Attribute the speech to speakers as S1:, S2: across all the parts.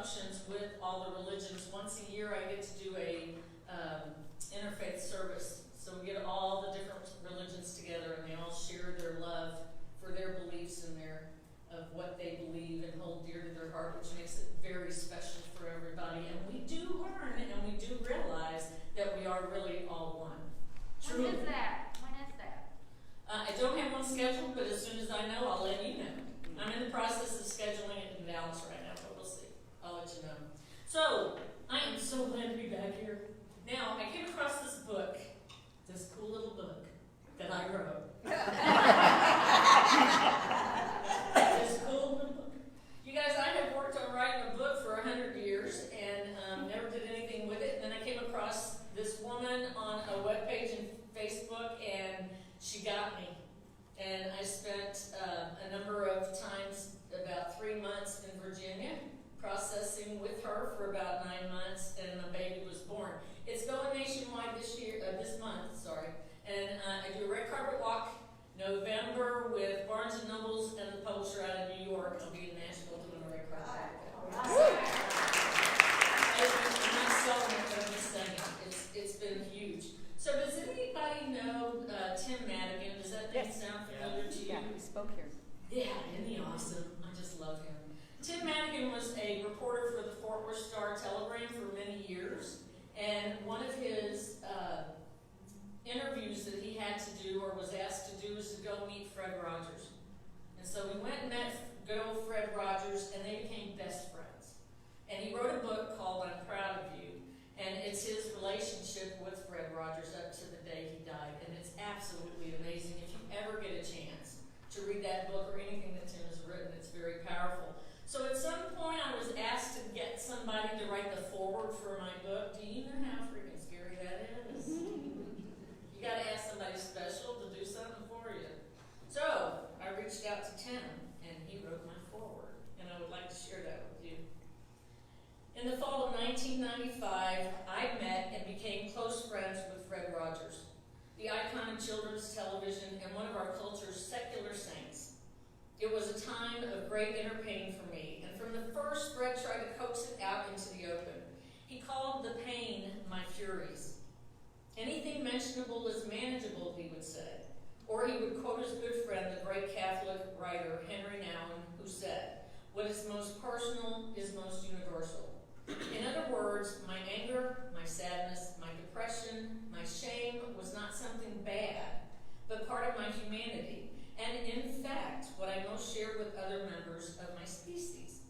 S1: functions with all the religions. Once a year I get to do a interfaith service. So we get all the different religions together and they all share their love for their beliefs and of what they believe and hold dear to their heart, which makes it very special for everybody. And we do learn and we do realize that we are really all one.
S2: When is that?
S1: I don't have one scheduled, but as soon as I know, I'll let you know. I'm in the process of scheduling it in Dallas right now, but we'll see. I'll let you know. So, I am so glad to be back here. Now, I came across this book, this cool little book that I wrote. This cool little book. You guys, I have worked on writing a book for 100 years and never did anything with it. And then I came across this woman on a webpage in Facebook, and she got me. And I spent a number of times, about 3 months in Virginia, processing with her for about 9 months, and a baby was born. It's going nationwide this month, and I do a red carpet walk November with Barnes & Nobles and the publisher out of New York. I'll be in Nashville doing a red carpet walk. I'm not selling it, but I'm just saying it's been huge. So does anybody know Tim Madigan? Does that name sound familiar to you?
S3: Yeah, he spoke here.
S1: Yeah, isn't he awesome? I just love him. Tim Madigan was a reporter for the Fort Worth Star-Telegram for many years, and one of his interviews that he had to do or was asked to do was to go meet Fred Rogers. And so we went and met good old Fred Rogers, and they became best friends. And he wrote a book called I'm Proud of You, and it's his relationship with Fred Rogers up to the day he died, and it's absolutely amazing. If you ever get a chance to read that book or anything that Tim has written, it's very powerful. So at some point I was asked to get somebody to write the foreword for my book. Do you know how freaking scary that is? You got to ask somebody special to do something for you. So I reached out to Tim, and he wrote my foreword, and I would like to share that with you. In the fall of 1995, I met and became close friends with Fred Rogers, the icon of children's television and one of our culture's secular saints. It was a time of great inner pain for me, and from the first, Fred tried to coax it out into the open. He called the pain my furies. Anything mentionable is manageable, he would say. Or he would quote his good friend, the great Catholic writer Henry Nouwen, who said, "What is most personal is most universal." In other words, my anger, my sadness, my depression, my shame was not something bad, but part of my humanity, and in fact, what I most shared with other members of my species.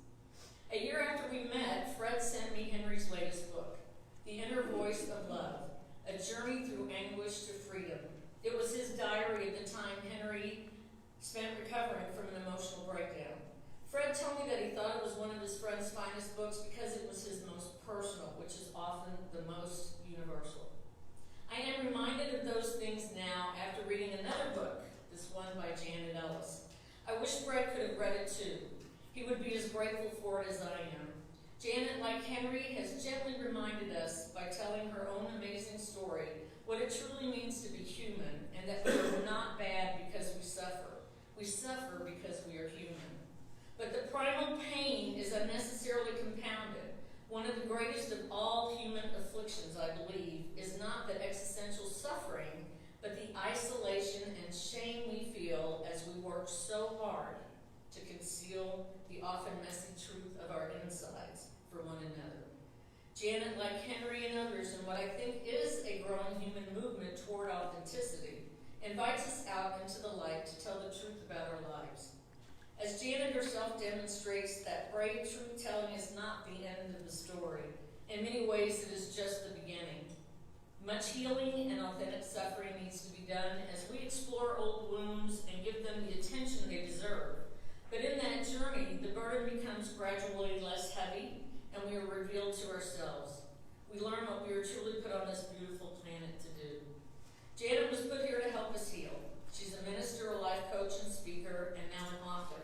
S1: A year after we met, Fred sent me Henry's latest book, The Inner Voice of Love, A Journey Through Anguish to Freedom. It was his diary at the time Henry spent recovering from an emotional breakdown. Fred told me that he thought it was one of his friend's finest books because it was his most personal, which is often the most universal. I am reminded of those things now after reading another book, this one by Janet Ellis. I wish Fred could have read it too. He would be as grateful for it as I am. Janet, like Henry, has gently reminded us by telling her own amazing story what it truly means to be human, and that we are not bad because we suffer. We suffer because we are human. But the primal pain is unnecessarily compounded. One of the greatest of all human afflictions, I believe, is not the existential suffering, but the isolation and shame we feel as we work so hard to conceal the often messy truth of our insides for one another. Janet, like Henry and others, in what I think is a growing human movement toward authenticity, invites us out into the light to tell the truth about our lives. As Janet herself demonstrates, that brave truth-telling is not the end of the story. In many ways, it is just the beginning. Much healing and authentic suffering needs to be done as we explore old wounds and give them the attention they deserve. But in that journey, the burden becomes gradually less heavy, and we are revealed to ourselves. We learn what we are truly put on this beautiful planet to do. Janet was put here to help us heal. She's a minister, a life coach, and speaker, and now an author.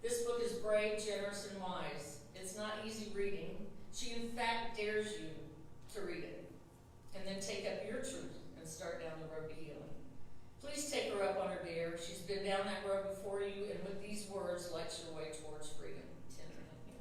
S1: This book is brave, generous, and wise. It's not easy reading. She, in fact, dares you to read it, and then take up your truth and start down the road to healing. Please take her up on her dare. She's been down that road before you, and with these words, lights your way towards freedom. Tim, thank you.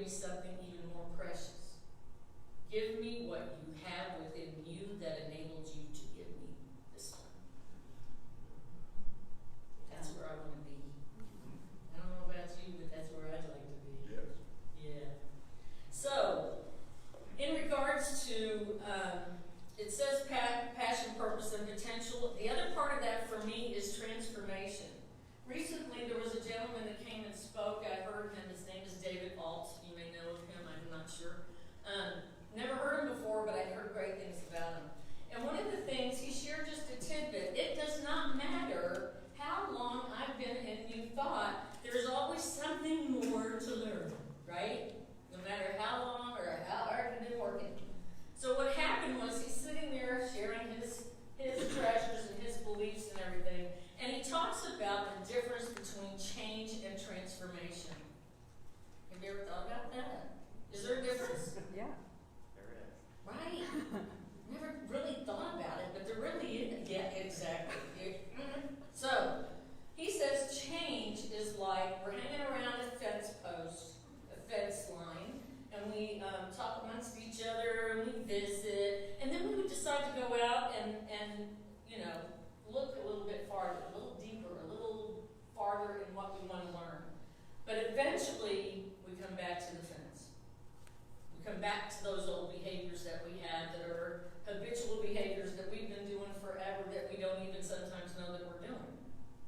S1: me something even more precious. Give me what you have within you that enabled you to give me this time. That's where I want to be. I don't know about you, but that's where I'd like to be.
S3: Yes.
S1: Yeah. So, in regards to, it says passion, purpose, and potential. The other part of that for me is transformation. Recently, there was a gentleman that came and spoke. I heard him. His name is David Alt. You may know of him. I'm not sure. Never heard him before, but I heard great things about him. And one of the things, he shared just a tidbit. It does not matter how long I've been in New Thought. There's always something more to learn, right? No matter how long or how hard you've been working. So what happened was he's sitting there sharing his treasures and his beliefs and everything. And he talks about the difference between change and transformation. Have you ever thought about that? Is there a difference?
S4: Yeah.
S3: There is.
S1: Right. Never really thought about it, but there really is. Yeah, exactly. So, he says change is like we're hanging around a fence post, a fence line, and we talk amongst each other, and we visit, and then we would decide to go out and look a little bit farther, a little deeper, a little farther in what we want to learn. But eventually, we come back to the fence. We come back to those old behaviors that we have that are habitual behaviors that we've been doing forever that we don't even sometimes know that we're doing.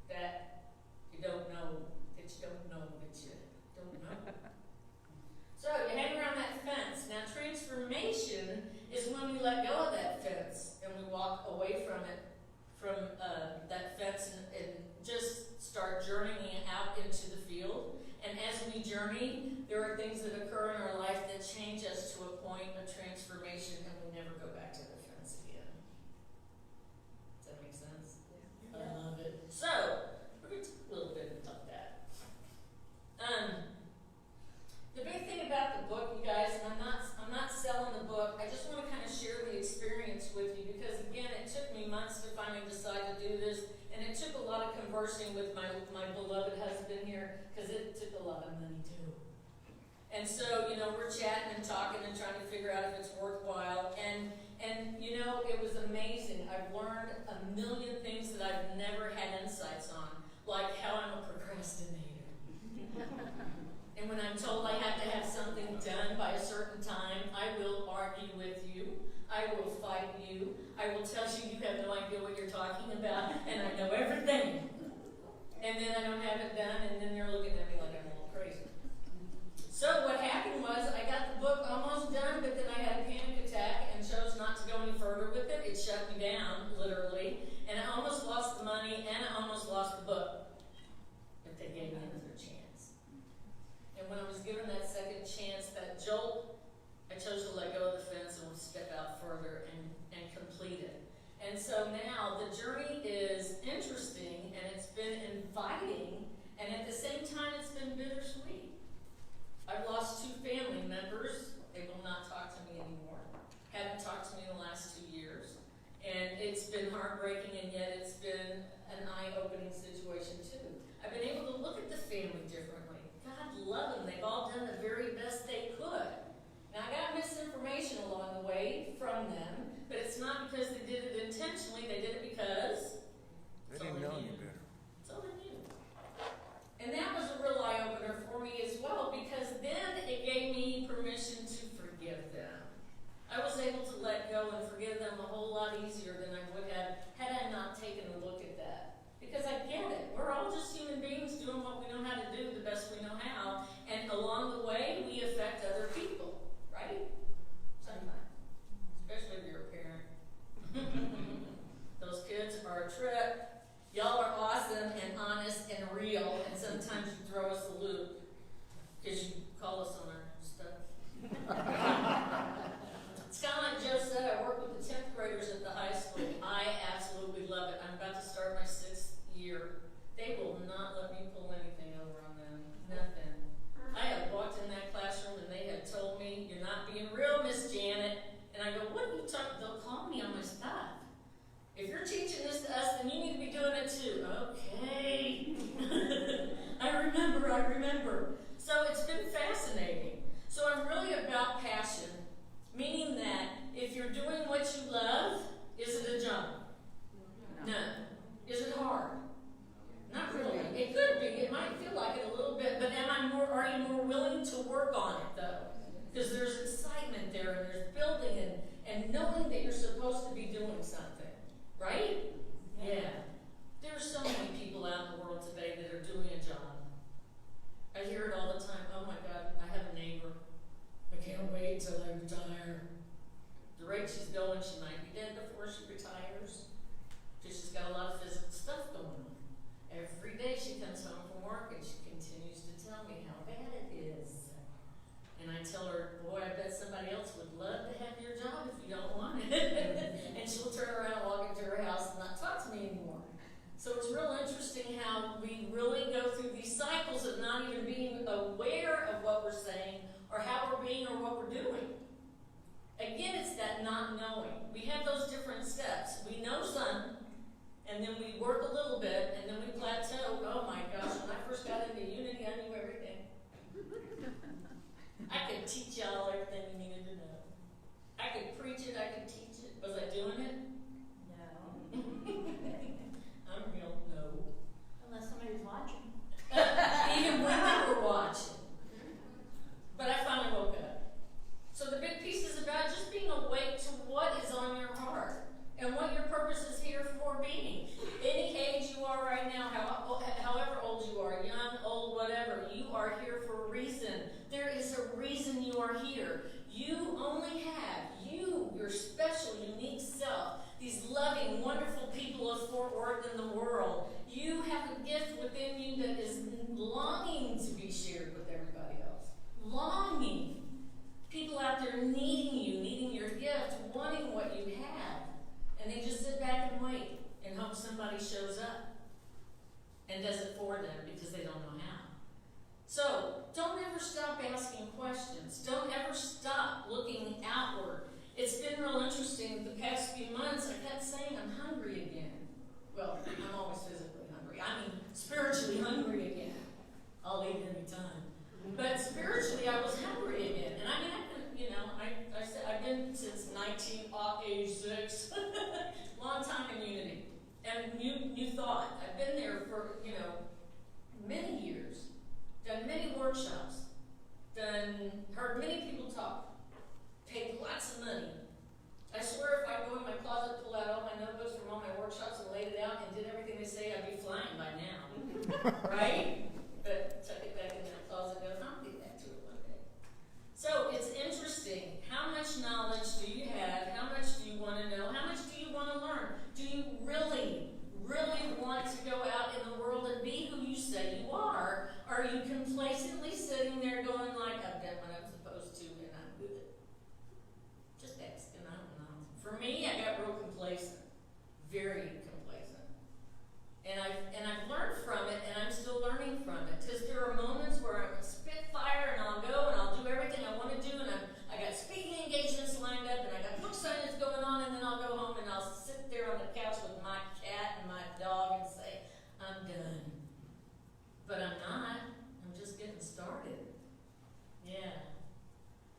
S1: That you don't know, that you don't know, that you don't know. So you hang around that fence. Now transformation is when we let go of that fence and we walk away from it, from that fence and just start journeying out into the field. And as we journey, there are things that occur in our life that change us to a point of transformation and we never go back to the fence again. Does that make sense?
S4: Yeah.
S1: I love it. So, we're going to talk a little bit about that. The big thing about the book, you guys, and I'm not selling the book, I just want to kind of share the experience with you because, again, it took me months to finally decide to do this, and it took a lot of conversing with my beloved husband here because it took a lot of money, too. And so, we're chatting and talking and trying to figure out if it's worthwhile, and it was amazing. I've learned a million things that I've never had insights on, like how I'm a procrastinator. And when I'm told I have to have something done by a certain time, I will argue with you. I will fight you. I will tell you have no idea what you're talking about, and I know everything. And then I don't have it done, and then you're looking at me like I'm a little crazy. So what happened was I got the book almost done, but then I had a panic attack and chose not to go any further with it. It shut me down, literally. And I almost lost the money, and I almost lost the book. But they gave me another chance. And when I was given that second chance, that jolt, I chose to let go of the fence and step out further and complete it. And so now the journey is interesting and it's been inviting, and at the same time it's been bittersweet. I've lost 2 family members. They will not talk to me anymore. Haven't talked to me in the last 2 years. And it's been heartbreaking, and yet it's been an eye-opening situation too. I've been able to look at the family differently. God love them. They've all done the very best they could. Now, I got misinformation along the way from them, but it's not because they did it intentionally. They did it because
S3: They didn't know any better.
S1: it's all they knew. And that was a real eye-opener for me as well, because then it gave me permission to forgive them. I was able to let go and forgive them a whole lot easier than I would have had I not taken a look at that. Because I get it. We're all just human beings doing what we know how to do the best we know how. And along the way, we affect other people, right? Sometimes. Especially if you're a parent. Those kids are a trip. Y'all are awesome and honest and real. And sometimes you throw us a loop because you call us on our stuff. It's kind of like Joe said, I work with the 10th graders at the high school. I absolutely love it. I'm about to start my 6th year. They will not let me pull anything over on them. Nothing. I have walked in that classroom and they had told me, "You're not being real, Miss Janet." And I go, "What are you talking?" They'll call me on my stuff. "If you're teaching this to us, then you need to be doing it too." Okay. I remember. So it's been fascinating. feeling that you're supposed to be doing something, right? Yeah. There are so many people out in the world today that are doing a job. I hear it all the time. Oh my God, I have a neighbor. I can't wait till I retire. The rate she's going, she might be dead before she retires. Because she's got a lot of physical stuff going on. Every day she comes home from work and she continues to tell me how bad it is. And I tell her, boy, I bet somebody else would love to have your job if you don't want it. And she'll turn around and walk into her house and not talk to me anymore. So it's real interesting how we really go through these cycles of not even being aware of what we're saying or how we're being or what we're doing. Again, it's that not knowing. We have those different steps. We know some, and then we work a little bit, and then we plateau. Oh my gosh, when I first got into Unity, I knew everything. I could teach y'all everything you needed to know. I could preach it, I could teach it. Was I doing it?
S2: No.
S1: I'm real no.
S2: Unless somebody's watching.
S1: Even women were watching. But I finally woke up. So the big piece is about just being awake to what is on your heart and what your purpose is here for being. Any age you are right now, however old you are, young, old, whatever, you are here for a reason. There is a reason you are here. You only have your special, unique self, these loving, wonderful people of Fort Worth and the world. You have a gift within you that is longing to be shared with everybody else. Longing. People out there needing you, needing your gift, wanting what you have. And they just sit back and wait and hope somebody shows up and does it for them because they don't know how. So, don't ever stop asking questions. Don't ever stop looking outward. It's been real interesting the past few months. I kept saying I'm hungry again. Well, I'm always physically hungry. I mean, spiritually hungry again. I'll eat anytime. But spiritually, I was hungry again. And I mean, I've been since 1986. Long time in Unity. And new thought. I've been there for, many years. Done many workshops. Heard many people talk. Paid lots of money. I swear if I go in my closet, pull out all my notebooks from all my workshops and laid it out and did everything they say, I'd be flying by now. Right? But tuck it back in that closet and go, I'll get back to it one day. So it's interesting. How much knowledge do you have? How much do you want to know? How much do you want to learn? Do you really, really want to go out in the world and be who you say you are? Or are you complacently sitting there going like, I've done what I'm supposed to and I'm good? Just asking, I don't know. For me, I got real complacent. Very complacent. And I've learned from it, and I'm still learning from it. Because there are moments where I'm a spitfire, and I'll go and I'll do everything I want to do, and I got speaking engagements lined up, and I got book signings going on, and then I'll go home and I'll sit there on the couch with my cat and my dog and say, I'm done. But I'm not. I'm just getting started. Yeah.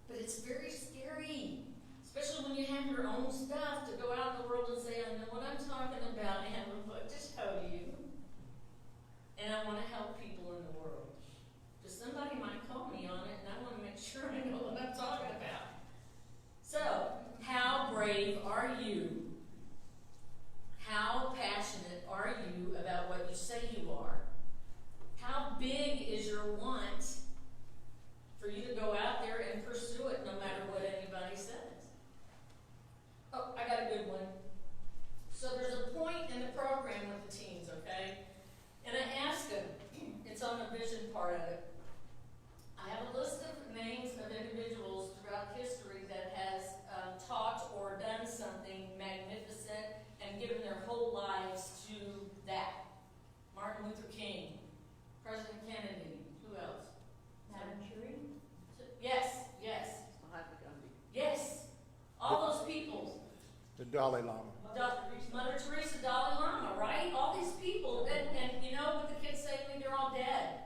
S1: But it's very scary. Especially when you have your own stuff to go out in the world and say, I know what I'm talking about. I have a book to show you. And I want to help people in the world. Because somebody might call me on it, and I want to make sure I know what I'm talking about. So, how brave are you? How passionate are you about what you say you are? How big is your want for you to go out there and pursue it no matter what anybody says? Oh, I got a good one. So there's a point in the program with the teens, okay? And I asked them, it's on the vision part of it. I have a list of names of individuals throughout history that has taught or done something magnificent and given their whole lives to that. Martin Luther King, President Kennedy, who else?
S2: Madam Curie?
S1: Yes. Yes. All those people.
S3: The Dalai Lama.
S1: Mother Teresa, Dalai Lama, right? All these people, and you know what the kids say to me? They're all dead.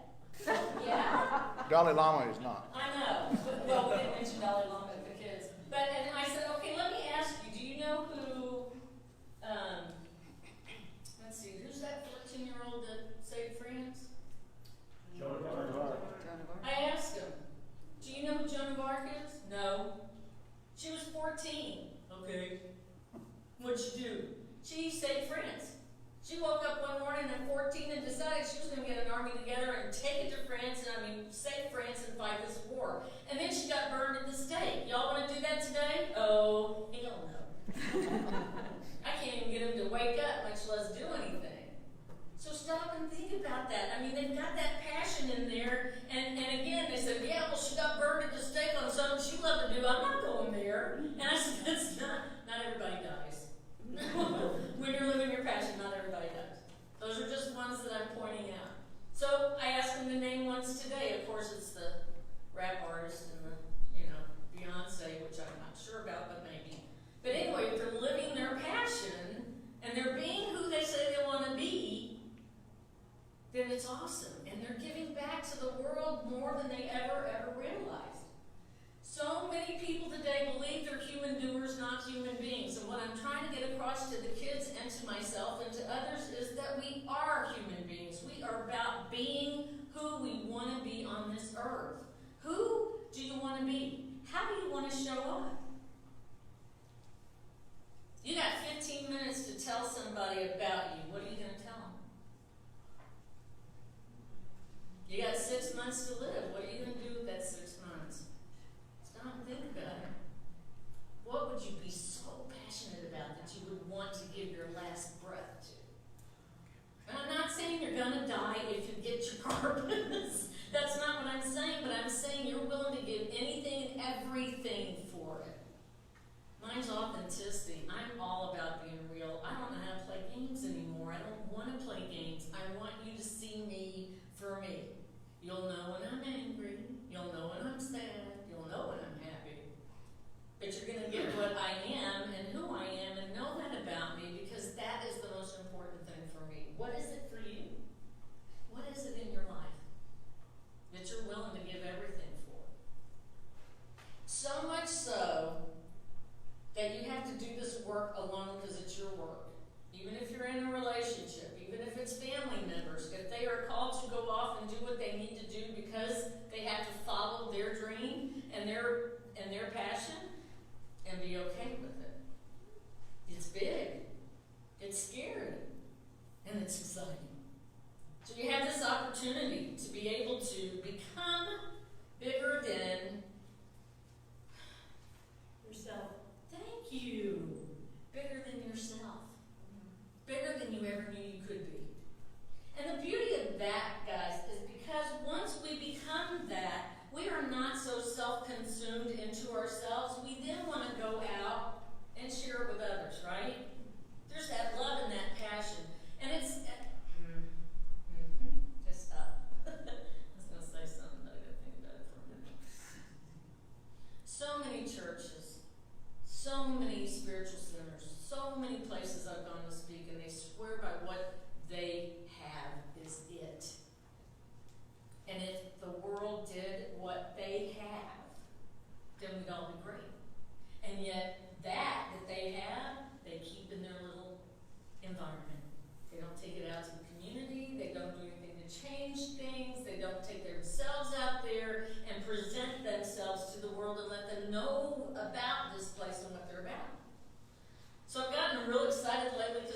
S1: Yeah.
S3: Dalai Lama is not.
S1: I know. Well, we didn't mention Dalai Lama to the kids. And I said, okay, let me ask you, do you know who, let's see, who's that 14-year-old that saved France?
S4: Joan of Arc.
S1: I asked him, do you know who Joan of Arc is? No. She was 14. Okay. what'd you do? She saved France. She woke up one morning at 14 and decided she was going to get an army together and take it to France, save France and fight this war. And then she got burned at the stake. Y'all want to do that today? Oh, hell no. I can't even get them to wake up, much less do anything. So stop and think about that. I mean, they've got that passion in there. And again, they said, yeah, well, she got burned at the stake on something she loved to do. I'm not going there. And I said, that's not everybody dies. When you're living your passion, not everybody does. Those are just ones that I'm pointing out. So I asked them to name ones today. Of course, it's the rap artist and the, Beyonce, which I'm not sure about, but maybe. But anyway, if they're living their passion and they're being who they say they want to be, then it's awesome. And they're giving back to the world more than they ever realized. So many people today believe they're human doers, not human beings. And what I'm trying to get across to the kids and to myself and to others is that we are human beings. We are about being who we want to be on this earth. Who do you want to be? How do you want to show up? You got 15 minutes to tell somebody about you. What are you going to tell them? You got 6 months to live. What are you going to do with that 6 months? Stop and think about it. What would you be so passionate about that you would want to give your last breath to? And I'm not saying you're going to die if you get your purpose. That's not what I'm saying, but I'm saying you're willing to give anything and everything for it. Mine's authenticity. I'm all about being real. I don't know how to play games anymore. I don't want to play games. I want you to see me for me. You'll know when I'm angry. You'll know when I'm sad. You'll know when I'm happy. But you're going to get what I am and who I am and know that about me, because that is the most important thing for me. What is it for you? What is it in your life that you're willing to give everything for? So much so that you have to do this work alone because it's your work. Even if you're in a relationship, even if it's family members, if they are called to go off and do what they need to do because they have to follow their dream and their passion, and be okay with it. It's big, it's scary, and it's exciting. So you have this opportunity to be able to become bigger than
S2: Yourself.
S1: Thank you. Bigger than yourself. Bigger than you ever knew you could be. And the beauty of that, guys, is because once we become that, we are not so self-consumed into ourselves. We then want to go out and share it with others, right? There's that love and that passion. And it's... Just stop. I was going to say something, but I got to think about it for a minute. So many churches, so many spiritual centers, so many places I've gone to speak, and they swear by what they have is it. And if the world did what they have, then we'd all be great. And yet, that they have, they keep in their little environment. They don't take it out to the community. They don't do anything to change things. They don't take themselves out there and present themselves to the world and let them know about this place and what they're about. So I've gotten real excited lately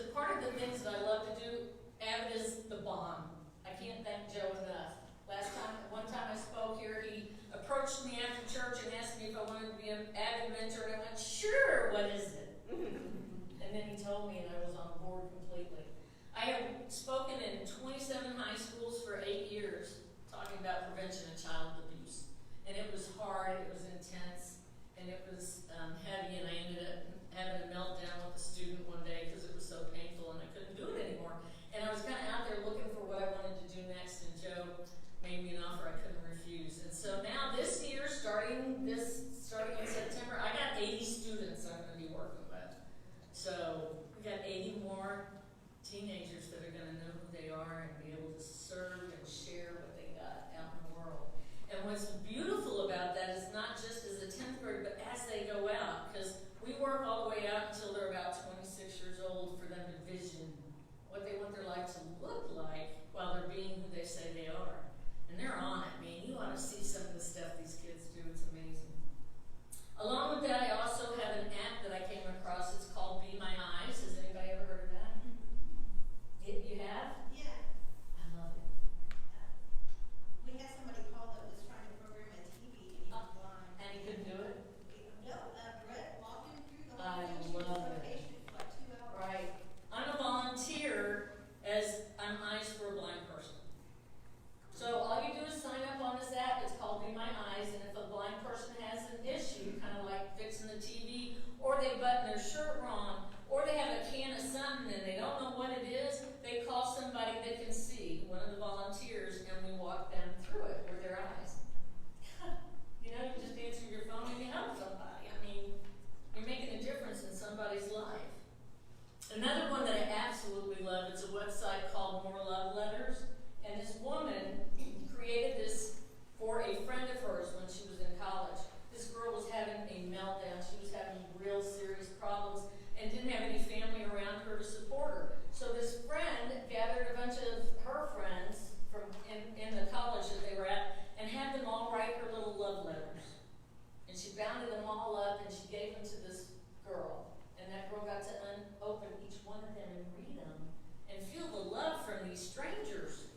S1: be strangers,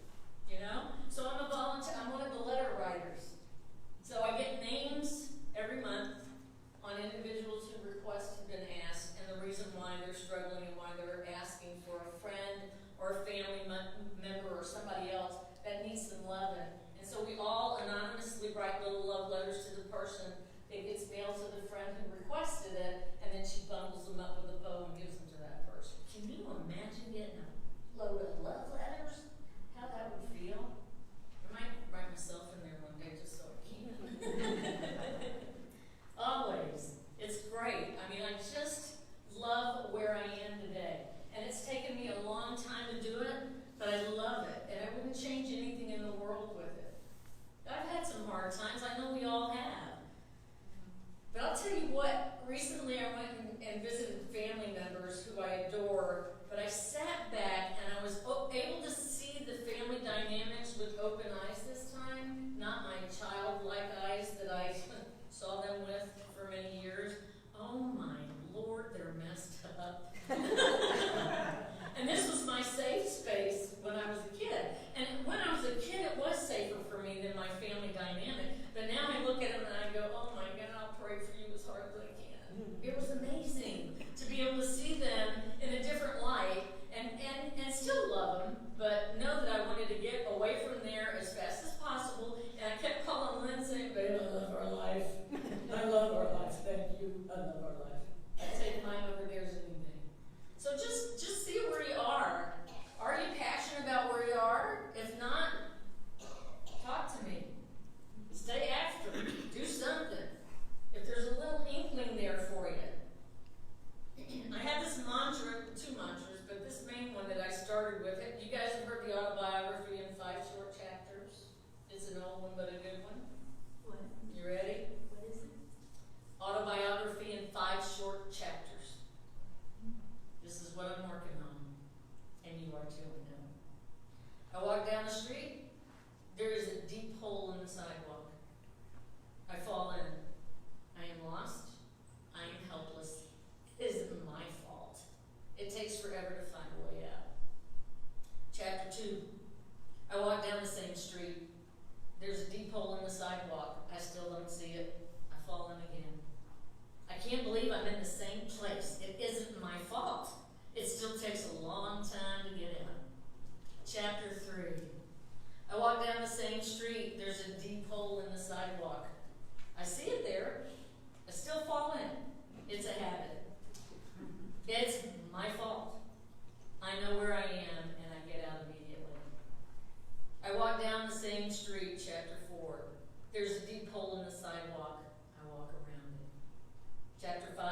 S1: you know? So I'm a volunteer, I'm one of the letter writers. So I get names every month on individuals whose requests have been asked and the reason why they're struggling and why they're asking for a friend or a family member or somebody else that needs some loving. And so we all anonymously write little love letters to the person. It gets mailed to the friend who requested it, and then she bundles them up with a bow and gives them to that person. Can you imagine getting a load of love letters? How that would feel? I might write myself in there one day just so I can. Always. It's great. I mean, I just love where I am today. And it's taken me a long time to do it, but I love it. And I wouldn't change anything in the world with it. I've had some hard times. I know we all have. But I'll tell you what, recently I went and visited family members who I adore, but I sat back and I was able to see the family dynamics with open eyes this time, not my childlike eyes that I saw them with for many years. Oh my Lord, they're messed up. And this was my safe space when I was a kid. And when I was a kid, it was safer for me than my family dynamic. But now I look at them and I go, oh my God, I'll pray for you as hard as I can. It was amazing to be able to see them in a different light and still love them, but know that I wanted to get away from there as fast as possible. And I kept calling Lynn saying, babe, I love our life. I love our life. Thank you. I love our life. I take mine over theirs anything. So just see where you are. Are you passionate about where you are? If not, talk to me. Stay after me. Do something. If there's a little inkling there for you. I have this mantra, 2 mantras, but this main one that I started with, you guys have heard the autobiography in 5 short chapters. It's an old one, but a good one.
S2: What?
S1: You ready?
S2: What is it?
S1: Autobiography in 5 short chapters. This is what I'm working on. And you are too, I know. I walk down the street, there is a deep hole in the sidewalk. I fall in. I am lost. I am helpless. It isn't my fault. It takes forever to find a way out. Chapter 2. I walk down the same street. There's a deep hole in the sidewalk. I still don't see it. I fall in again. I can't believe I'm in the same place. It isn't my fault. It still takes a long time to get in. Chapter 3. I walk down the same street. There's a deep hole in the sidewalk. I see it there. I still fall in. It's a habit. It's my fault. I know where I am and I get out immediately. I walk down the same street, chapter 4. There's a deep hole in the sidewalk. I walk around it. Chapter 5.